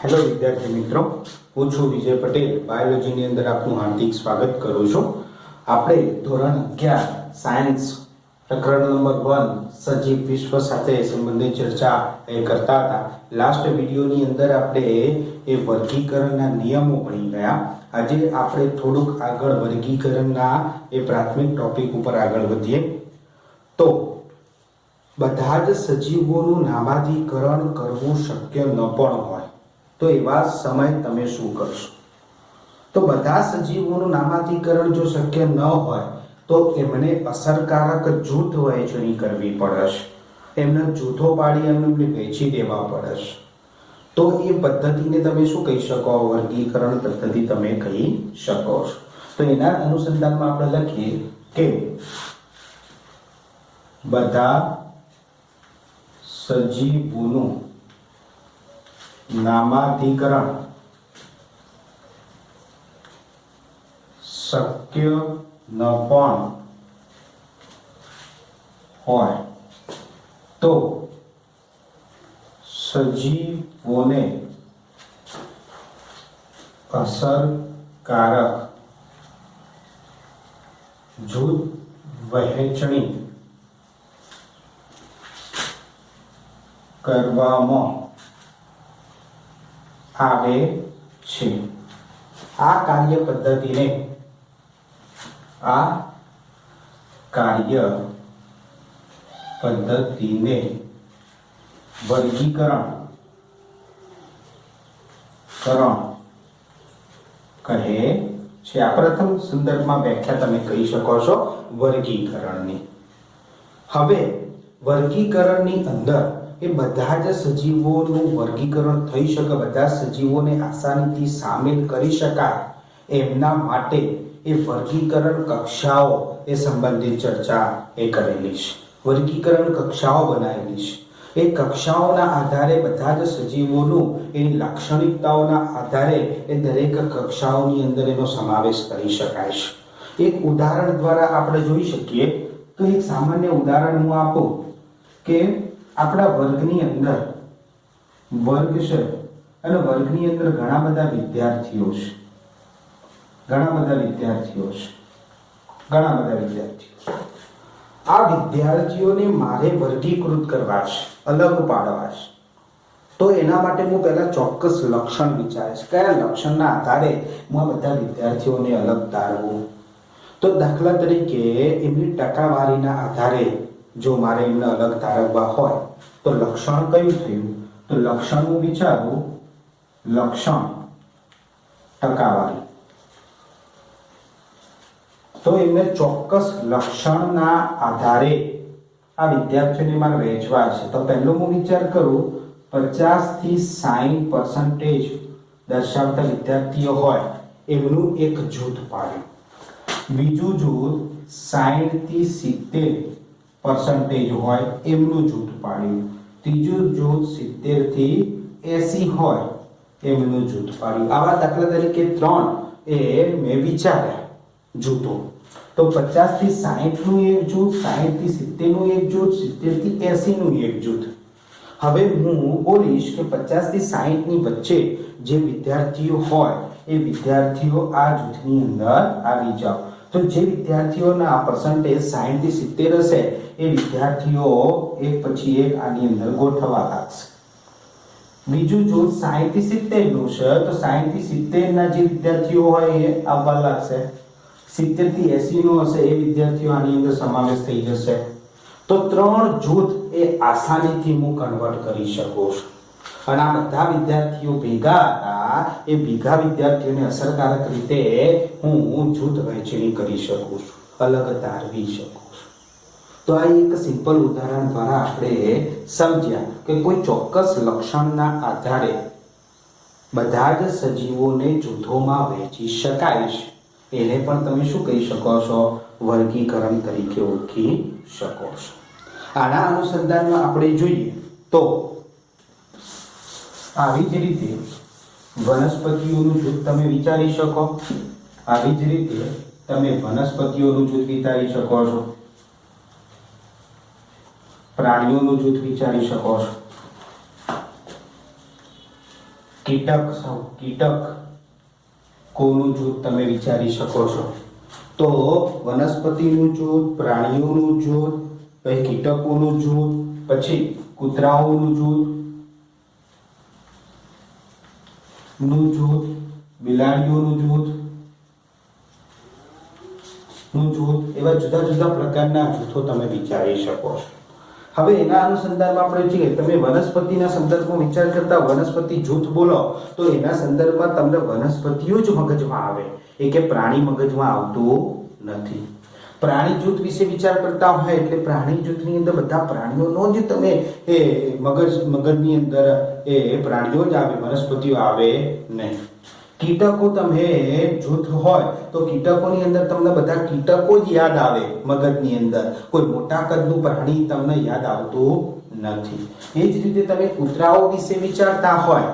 Hello વિદ્યાર્થી મિત્રો, હું છું વિજય પટેલ. બાયોલોજીની અંદર આપનું હાર્દિક સ્વાગત કરું છું. આપણે ધોરણ 11 સાયન્સ પ્રકરણ નંબર 1 સજીવ વિશ્વ સાથે સંબંધિત ચર્ચા કરતા હતા. લાસ્ટ વિડીયોની અંદર આપણે એ વર્ગીકરણના નિયમો ભણી ગયા. આજે આપણે થોડુંક આગળ વર્ગીકરણના એ પ્રાથમિક ટોપિક ઉપર આગળ વધીએ. તો બધા જ સજીવોનું નામાધિકરણ કરવું શક્ય ન પણ હોય તો એવા સમય તમે શું કરશો? તો બધા સજીવોનું નામાધિકરણ જો શક્ય ન હોય તો એમને અસરકારક જૂથ વહેંચણી કરવી પડશે. એમને જૂથો પાડી એમને વહેંચી દેવા પડશે. તો એ પદ્ધતિને તમે શું કહી શકો? વર્ગીકરણ પદ્ધતિ તમે કહી શકો છો. તો એના અનુસંધાનમાં આપણે લખીએ કે બધા સજીવોનું નામાધિકરણ શક્ય ન પણ હોય તો સજીવોને અસરકારક જૂથ વહેંચણી કરવામાં આવે છે. આ કાર્ય પદ્ધતિને વર્ગીકરણ કહે છે. આ પ્રથમ સંદર્ભમાં વ્યાખ્યા તમે કહી શકો છો વર્ગીકરણની. હવે વર્ગીકરણની અંદર એ બધા જ સજીવોનું વર્ગીકરણ થઈ શકે, બધા સજીવોને આસાનીથી સામેલ કરી શકાય એમના માટે એ વર્ગીકરણ કક્ષાઓ એ સંબંધિત ચર્ચા એ કરેલી છે. વર્ગીકરણ કક્ષાઓ બનાવેલી છે. એ કક્ષાઓના આધારે બધા જ સજીવોનું એની લાક્ષણિકતાઓના આધારે એ દરેક કક્ષાઓની અંદર એનો સમાવેશ કરી શકાય છે. એક ઉદાહરણ દ્વારા આપણે જોઈ શકીએ. તો એક સામાન્ય ઉદાહરણ હું આપું કે આપણા વર્ગની અંદર વર્ગ છે અને વર્ગની અંદર ઘણા બધા વિદ્યાર્થીઓ છે. આ વિદ્યાર્થીઓને મારે વર્ગીકૃત કરવા છે, અલગ પાડવા છે. તો એના માટે હું પહેલા ચોક્કસ લક્ષણ વિચારીશ. કયા લક્ષણના આધારે હું આ બધા વિદ્યાર્થીઓને અલગ તારવું? તો દાખલા તરીકે એમની ટકાવારીના આધારે જો મારે એમને અલગ તારવવા હોય તો લક્ષણ કયું થયું? તો લક્ષણ હું વિચારું, લક્ષણ ટકાવારી. તો એમને ચોક્કસ લક્ષણના આધારે આ વિદ્યાર્થીઓને મારે વહેંચવા છે. તો પહેલો હું વિચાર કરું 50 થી 60% દર્શાવતા વિદ્યાર્થીઓ હોય એમનું એક જૂથ પાડ્યું. બીજું જૂથ 60 થી 70% હોય એમનું જૂથ પાડ્યું. ત્રીજું જૂથ 70 થી 80 હોય એમનું જૂથ પાડ્યું. આવા દાખલા તરીકે 3 એ મેં વિચાર્યા જૂથો. તો 50 થી 60 નું એક જૂથ, 60 થી 70 નું એક જૂથ, 70 થી 80 નું એક જૂથ. હવે હું બોલીશ કે 50 થી 60 ની વચ્ચે જે વિદ્યાર્થીઓ હોય એ વિદ્યાર્થીઓ આ જૂથની અંદર આવી જાઓ. તો જે વિદ્યાર્થીઓના પર્સન્ટેજ 60 થી 70 હશે એ વિદ્યાર્થીઓ એક પછી એક આની અંદર ગોઠવવા લાગશે. બીજું જૂથ 60 થી 70 નું છે તો 60 થી 70 ના જે વિદ્યાર્થીઓ હોય એ આવવા લાગશે. 70 થી 80 નું હશે એ વિદ્યાર્થીઓ આની અંદર સમાવેશ થઈ જશે. તો 3 જૂથ એ આસાનીથી હું કન્વર્ટ કરી શકું છું. અને આ બધા વિદ્યાર્થીઓ ભેગા હતા એ ભેગા વિદ્યાર્થીઓને અસરકારક રીતે હું જૂથ વહેંચણી કરી શકું છું, અલગ તારવી શકું છું. તો આ એક સિમ્પલ ઉદાહરણ દ્વારા આપણે સમજ્યા કે કોઈ ચોક્કસ લક્ષણના આધારે બધા જ સજીવોને જૂથોમાં વહેંચી શકાય છે. એને પણ તમે શું કહી શકો છો? વર્ગીકરણ તરીકે ઓળખી શકો છો. આના અનુસંધાનમાં આપણે જોઈએ તો આવી જ રીતે વનસ્પતિઓનું જૂથ તમે વિચારી શકો. આવી જ રીતે તમે વનસ્પતિઓનું જૂથ વિચારી શકો છો. પ્રાણીઓનું જૂથ વિચારી શકો છો. કીટક કોનું જૂથ તમે વિચારી શકો છો. તો વનસ્પતિનું જૂથ, પ્રાણીઓનું જૂથ, પછી કીટકોનું જૂથ, પછી કૂતરાઓનું જૂથ, બિલાડીઓનું જૂથ એવા જુદા જુદા પ્રકારના જૂથો તમે વિચારી શકો છો. હવે એના અનુસંધાનમાં આપણે જોઈએ, તમે વનસ્પતિના સંદર્ભમાં વિચાર કરતા વનસ્પતિ જૂથ બોલો તો એના સંદર્ભમાં તમને વનસ્પતિઓ જ મગજમાં આવે, એ કે પ્રાણી મગજમાં આવતું નથી. પ્રાણી જૂથ વિશે વિચાર કરતા હોય એટલે પ્રાણી જૂથની અંદર બધા પ્રાણીઓનો જ તમે એ મગજની અંદર એ પ્રાણીઓ જ આવે, વનસ્પતિઓ આવે નહીં. કીટકો તમે જૂથ હોય તો કીટકોની અંદર તમને બધા કીટકો જ યાદ આવે મગજની અંદર, કોઈ મોટા કદનું પ્રાણી તમને યાદ આવતું નથી. એ જ રીતે તમે કૂતરાઓ વિશે વિચારતા હોય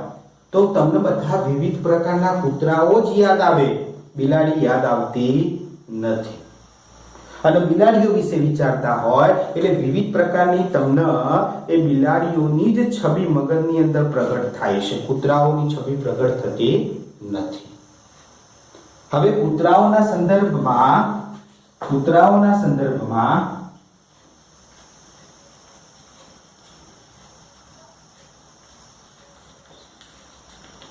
તો તમને બધા વિવિધ પ્રકારના કૂતરાઓ જ યાદ આવે, બિલાડી યાદ આવતી નથી. અને બિલાડીઓ વિશે વિચારતા હોય એટલે વિવિધ પ્રકારની તમને એ બિલાડીઓની જ છબી મગજની અંદર પ્રગટ થાય છે, કૂતરાઓની છબી પ્રગટ થતી નથી. હવે કૂતરાઓના સંદર્ભમાં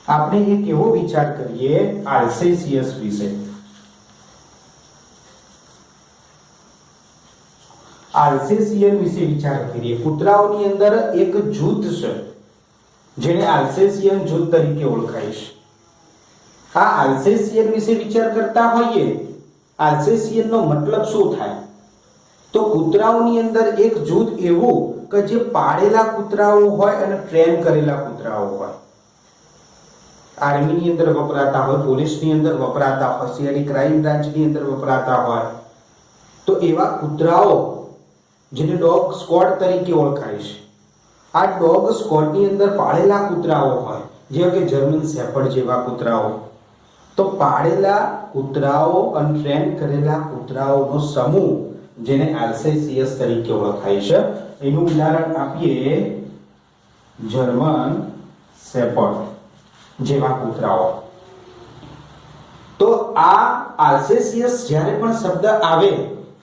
આપણે એક એવો વિચાર કરીએ આલ્સેશિયસ વિશે. આલ્સેશિયન વિશે વિચાર કરીએ. કૂતરાઓની અંદર એક જૂથ છે જેને આલ્સેશિયન જૂથ તરીકે ઓળખાય છે. આ આલ્સેશિયન વિશે વિચાર કરતા હોઈએ, આલ્સેશિયનનો મતલબ શું થાય? તો કૂતરાઓની અંદર એક જૂથ એવું કે જે પાળેલા કૂતરાઓ હોય અને ટ્રેન કરેલા કૂતરાઓ હોય. આર્મીની અંદર વપરાતા હોય, પોલીસની અંદર વપરાતા હોય, સીઆઈડી ક્રાઇમ બ્રાન્ચની અંદર વપરાતા હોય. તો એવા કૂતરાઓ જેને ડોગ સ્ક્વોડ તરીકે ઓળખાય છે. આ ડોગ સ્ક્વોડની અંદર પાળેલા કૂતરાઓ હોય, જેવા કે જર્મન શેફર્ડ જેવા કૂતરાઓ. તો પાળેલા કૂતરાઓ અને ટ્રેન કરેલા કૂતરાઓનો સમૂહ જેને આલ્સેશિયસ તરીકે ઓળખાય છે. એનું ઉદાહરણ આપીએ જર્મન શેફર્ડ જેવા કૂતરાઓ. તો આ આલ્સેશિયસ જ્યારે પણ શબ્દ આવે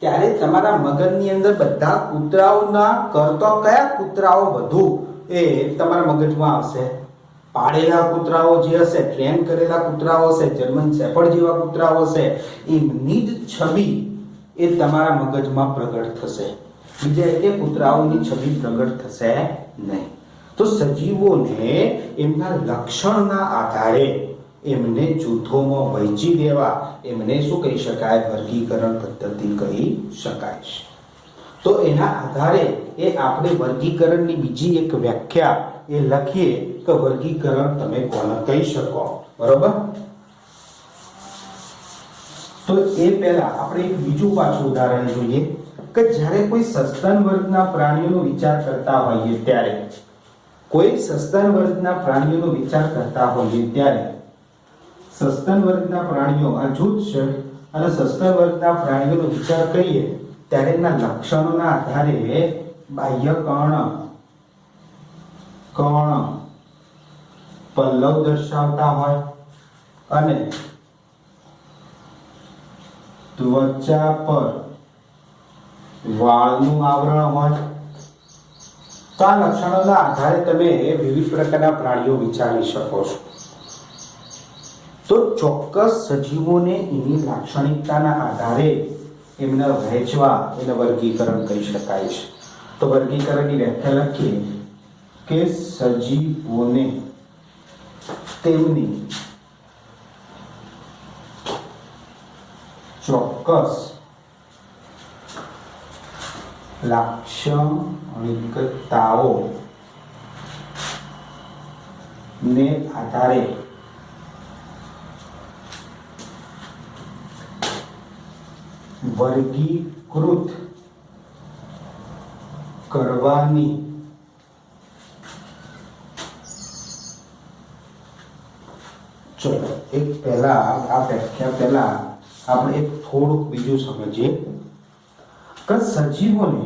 ત્યારે તમારા મગજની અંદર બધા કૂતરાઓના કરતા કયા કૂતરાઓ વધુ એ તમારા મગજમાં આવશે? પાળેલા કૂતરાઓ જે હશે, ટ્રેન કરેલા કૂતરાઓ હશે, જર્મન શેફર્ડ જેવા કૂતરાઓ હશે, એમની જ છબી એ તમારા મગજમાં પ્રગટ થશે. બીજા એટલે કૂતરાઓની છબી પ્રગટ થશે નહીં. તો સજીવોને એમના લક્ષણના આધારે એમને જૂથોમાં વહેંચી દેવા, એમને શું કહી શકાય? વર્ગીકરણ પદ્ધતિ કહી શકાય છે. તો એના આધારે એ આપણે વર્ગીકરણની બીજી એક વ્યાખ્યા એ લખીએ કે વર્ગીકરણ તમે કોને કહી શકો, બરોબર? તો એ પહેલા આપણે એક બીજું પાછું ઉદાહરણ જોઈએ કે જ્યારે કોઈ સસ્તન વર્ગના પ્રાણીઓનો વિચાર કરતા હોઈએ ત્યારે, સસ્તન વર્ગના પ્રાણીઓ આ જૂથ છે અને સસ્તન વર્ગના પ્રાણીઓનો વિચાર કરીએ ત્યારે એના લક્ષણોના આધારે બાહ્ય કર્ણ પલ્લવ દર્શાવતા હોય અને ત્વચા પર વાળનું આવરણ હોય. તો આ લક્ષણોના આધારે તમે વિવિધ પ્રકારના પ્રાણીઓ વિચારી શકો છો. તો ચોક્કસ સજીવોને એની લાક્ષણિકતાના આધારે એમને વહેંચવા, એને વર્ગીકરણ કહી શકાય છે. તો વર્ગીકરણની વ્યાખ્યા લખીએ કે સજીવોને તેમની ચોક્કસ લાક્ષણિકતાઓ ને આધારે વર્ગીકૃત કરવાની ચલો એક પહેલા આ વ્યાખ્યા પહેલા આપણે એક થોડુંક બીજું સમજીએ કે સજીવોને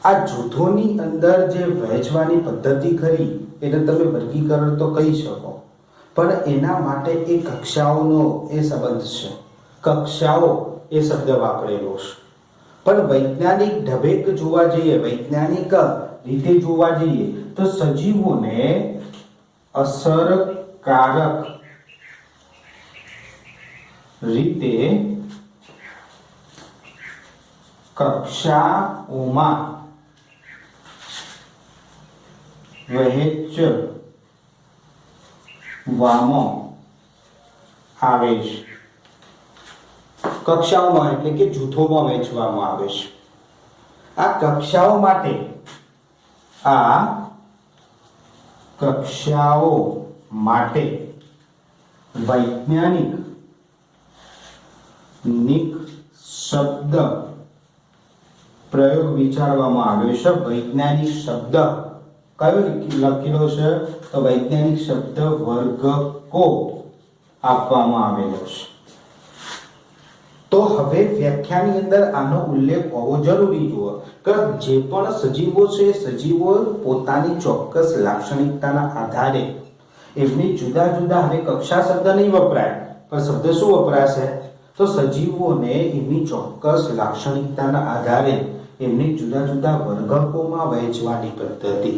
આ જૂથોની અંદર જે વહેંચવાની પદ્ધતિ ખરી એને તમે વર્ગીકરણ તો કહી શકો, પણ એના માટે એ કક્ષાઓનો એ સંબંધ છે, કક્ષાઓ એ શબ્દ વાપરેલો છે. પણ વૈજ્ઞાનિક ઢબેક જોવા જઈએ, વૈજ્ઞાનિક રીતે જોવા જઈએ તો સજીવોને અસરકારક રીતે કક્ષાઓમાં વહેંચવામાં આવે છે. કક્ષાઓમાં એટલે કે જૂથોમાં વહેંચવામાં આવે છે. આ કક્ષાઓ માટે વૈજ્ઞાનિક શબ્દ પ્રયોગ વિચારવામાં આવ્યો છે. વૈજ્ઞાનિક શબ્દ કયો લખેલો છે? તો વૈજ્ઞાનિક શબ્દ વર્ગકો આપવામાં આવેલો છે. તો હવે વ્યાખ્યાની અંદર આનો ઉલ્લેખ હોવો જરૂરી જુઓ કે જે પણ સજીવો છે, સજીવો પોતાની ચોક્કસ લાક્ષણિકતાના આધારે એમની જુદા જુદા, હવે કક્ષા શબ્દ નહીં વપરાય પણ શબ્દ શું વપરાશે? તો સજીવોને એમની ચોક્કસ લાક્ષણિકતાના આધારે એમની જુદા જુદા વર્ગકોમાં વહેંચવાની પદ્ધતિ.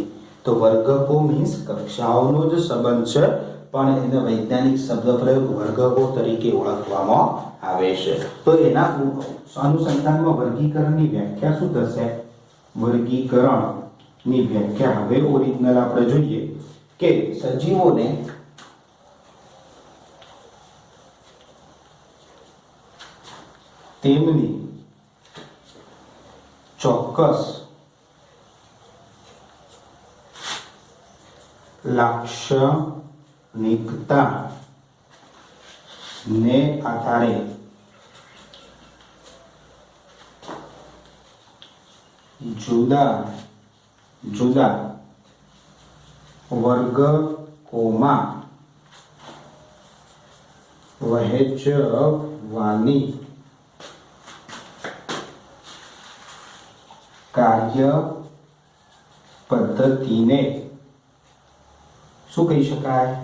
તો વર્ગકો મીન્સ કક્ષાઓનો જ સંબંધ છે, પણ એને વૈજ્ઞાનિક શબ્દ પ્રયોગ વર્ગકો તરીકે ઓળખવામાં આવે છે. તો એના અનુસંધાનમાં વર્ગીકરણની વ્યાખ્યા શું થશે? વર્ગીકરણની વ્યાખ્યા હવે ઓરિજિનલ આપણે જોઈએ કે સજીવોને તેમની ચોક્કસ લાક્ષણિકતા ને આધારે જુદા જુદા વર્ગકોમાં વહેંચવાની કાર્ય પદ્ધતિને શું કહી શકાય?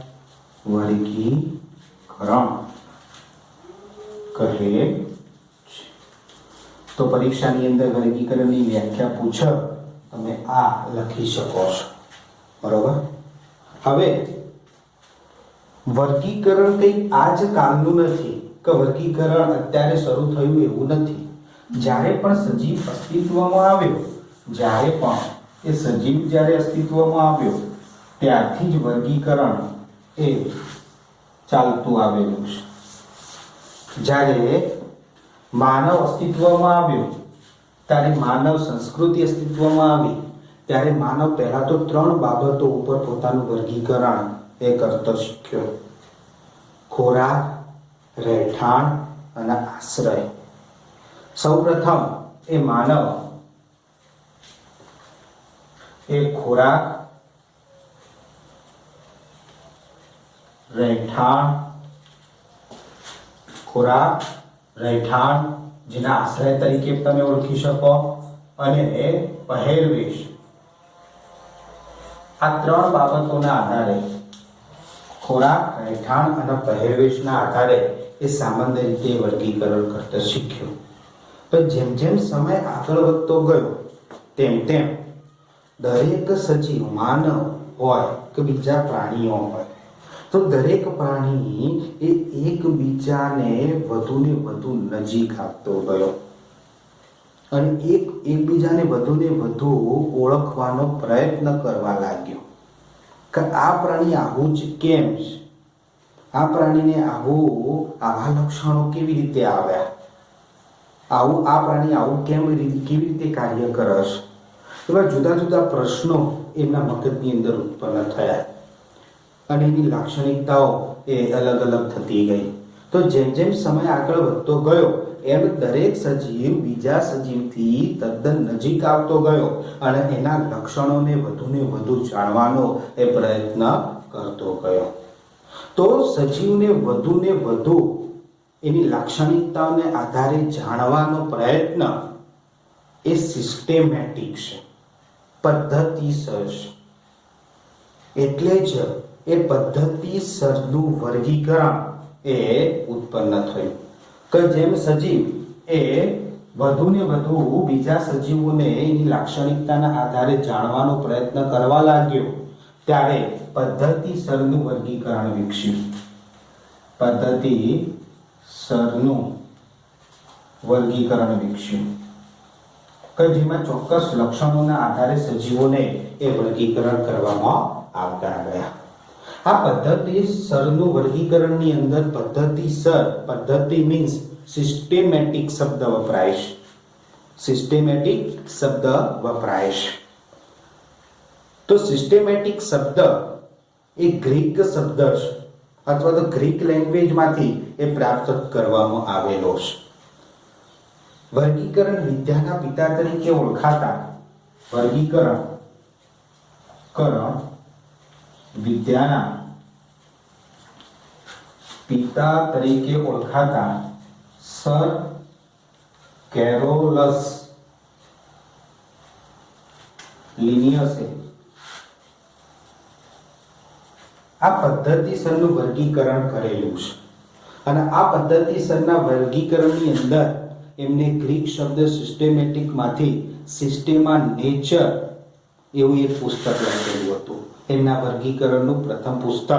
વર્ગીકરણ કહે છે. તો પરીક્ષાની અંદર વર્ગીકરણની વ્યાખ્યા પૂછે તમે આ લખી શકો છો, બરોબર? હવે વર્ગીકરણ કંઈ આજ કાલનું નથી કે વર્ગીકરણ અત્યારે શરૂ થયું એવું નથી. જ્યારે પણ સજીવ અસ્તિત્વમાં આવ્યો, જ્યારે અસ્તિત્વમાં આવ્યો ત્યારથી જ વર્ગીકરણ એ ચાલતું આવેલું છે. જ્યારે માનવ અસ્તિત્વમાં આવ્યો, ત્યારે માનવ સંસ્કૃતિ અસ્તિત્વમાં આવી, ત્યારે માનવ પહેલા તો 3 બાબતો ઉપર પોતાનું વર્ગીકરણ એ કરતો શીખ્યો: ખોરાક, રહેઠાણ અને આશ્રય. સૌપ્રથમ એ માનવ એ ખોરાક, રહેઠાણ જેના આશ્રય તરીકે તમે ઓળખી શકો, અને એ પહેરવેશ. આ 3 બાબતોના આધારે, ખોરાક, રહેઠાણ અને પહેરવેશના આધારે એ સામાન્ય રીતે વર્ગીકરણ કરતા શીખ્યો. પણ જેમ જેમ સમય આગળ વધતો ગયો તેમ તેમ દરેક સજીવ, માનવ હોય કે બીજા પ્રાણીઓ હોય, તો દરેક પ્રાણી એ એકબીજાને વધુને વધુ નજીક આપતો ગયો અને એકબીજાને વધુને વધુ ઓળખવાનો પ્રયત્ન કરવા લાગ્યો કે આ પ્રાણી આવું જ કેમ છે, આ પ્રાણીને આવા લક્ષણો કેવી રીતે આવ્યા, આ પ્રાણી આવું કેવી રીતે કાર્ય કરે છે. એવા જુદા જુદા પ્રશ્નો એમના મગજની અંદર ઉત્પન્ન થયા અને એની લાક્ષણિકતાઓ એ અલગ અલગ થતી ગઈ. તો જેમ જેમ સમય આગળ વધતો ગયો એમ દરેક સજીવ બીજા સજીવથી તદ્દન નજીક આવતો ગયો અને એના લક્ષણોને વધુને વધુ જાણવાનો એ પ્રયત્ન કરતો ગયો. તો સજીવને વધુને વધુ એની લાક્ષણિકતાઓને આધારે જાણવાનો પ્રયત્ન એ સિસ્ટેમેટિક છે. પદ્ધતિસર એટલે જ એ પદ્ધતિસરનું વર્ગીકરણ એ ઉત્પન્ન થયું કે જેમ સજીવ એ વધુ ને વધુ બીજા સજીવોને એની લાક્ષણિકતાના આધારે જાણવાનો પ્રયત્ન કરવા લાગ્યો ત્યારે પદ્ધતિસરનું વર્ગીકરણ વિકસ્યું. પદ્ધતિસરનું વર્ગીકરણ વિકસ્યું કે જેમાં ચોક્કસ લક્ષણોના આધારે સજીવોને એ વર્ગીકરણ કરવામાં આવતા ગયા. આ પદ્ધતિસરનું વર્ગીકરણની અંદર પદ્ધતિસર, પદ્ધતિ મીન્સ સિસ્ટેમેટિક શબ્દ વપરાય છે. સિસ્ટેમેટિક શબ્દ વપરાય છે. તો સિસ્ટેમેટિક શબ્દ એ ગ્રીક શબ્દ છે અથવા તો ગ્રીક લેંગ્વેજમાંથી એ પ્રાપ્ત કરવામાં આવેલો છે. વર્ગીકરણ વિદ્યાના પિતા તરીકે ઓળખાતા વર્ગીકરણ વિદ્યાના પિતા તરીકે ઓળખાતા સર કેરોલસ લિનિયસે આ પદ્ધતિસરનું વર્ગીકરણ કરેલું છે અને આ પદ્ધતિસરના વર્ગીકરણની અંદર એમને ગ્રીક શબ્દ સિસ્ટેમેટિક માંથી સિસ્ટેમા નેચર એવું એક પુસ્તક લખેલું હતું. એમના વર્ગીકરણનું પ્રથમ પુસ્તક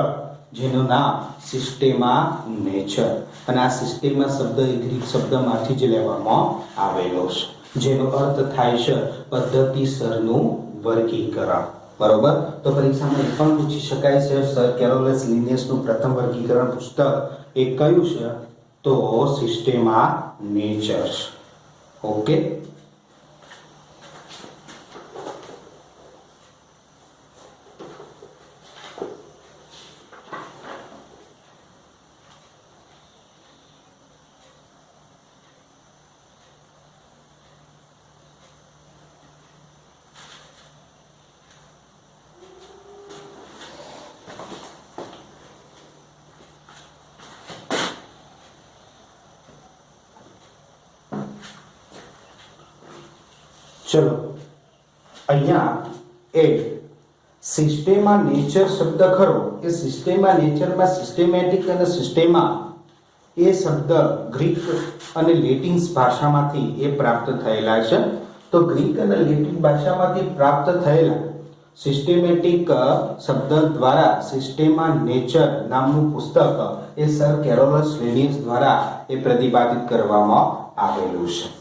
જેનું નામ સિસ્ટેમા નેચર, અને આ સિસ્ટેમા શબ્દ એ ગ્રીક શબ્દમાંથી જ લેવામાં આવેલો છે જેનો અર્થ થાય છે પદ્ધતિસરનું વર્ગીકરણ. બરોબર. તો પરીક્ષામાં એ પણ પૂછી શકાય છે સર કેરોલસ લિનિયસનું પ્રથમ વર્ગીકરણ પુસ્તક એ કયું છે? તો સિસ્ટેમા નેચર. ઓકે. ચલો અહીંયા એ સિસ્ટેમા નેચર શબ્દ ખરો એ સિસ્ટેમા નેચરમાં સિસ્ટેમેટિક અને સિસ્ટેમા એ શબ્દ ગ્રીક અને લેટિન ભાષામાંથી એ પ્રાપ્ત થયેલા છે. તો ગ્રીક અને લેટિન ભાષામાંથી પ્રાપ્ત થયેલા સિસ્ટેમેટિક શબ્દ દ્વારા સિસ્ટેમા નેચર નામનું પુસ્તક એ સર કેરોલસ લિનિયસ દ્વારા એ પ્રતિપાદિત કરવામાં આવેલું છે.